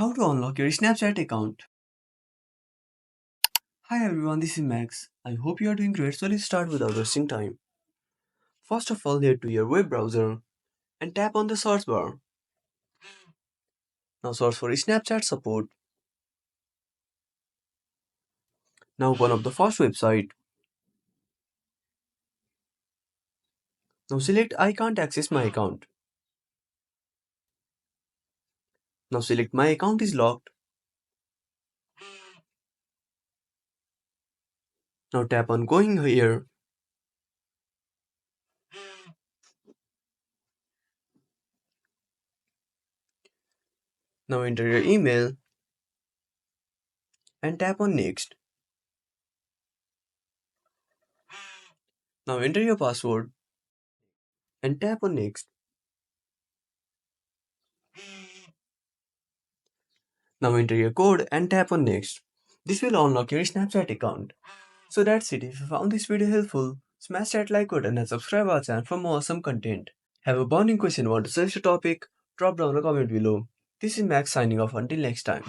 How to unlock your Snapchat account. Hi everyone, this is Max. I hope you are doing great, so let's start without wasting time. First of all, head to your web browser and tap on the search bar. Now search for Snapchat support. Now open up the first website. Now select I can't access my account. Now select my account is locked. Now tap on going here. Now enter your email and tap on next. Now enter your password and tap on next. Now enter your code and tap on next. This will unlock your Snapchat account. So that's it. If you found this video helpful, smash that like button and subscribe our channel for more awesome content. Have a burning question, want to suggest a topic? Drop down a comment below. This is Max signing off until next time.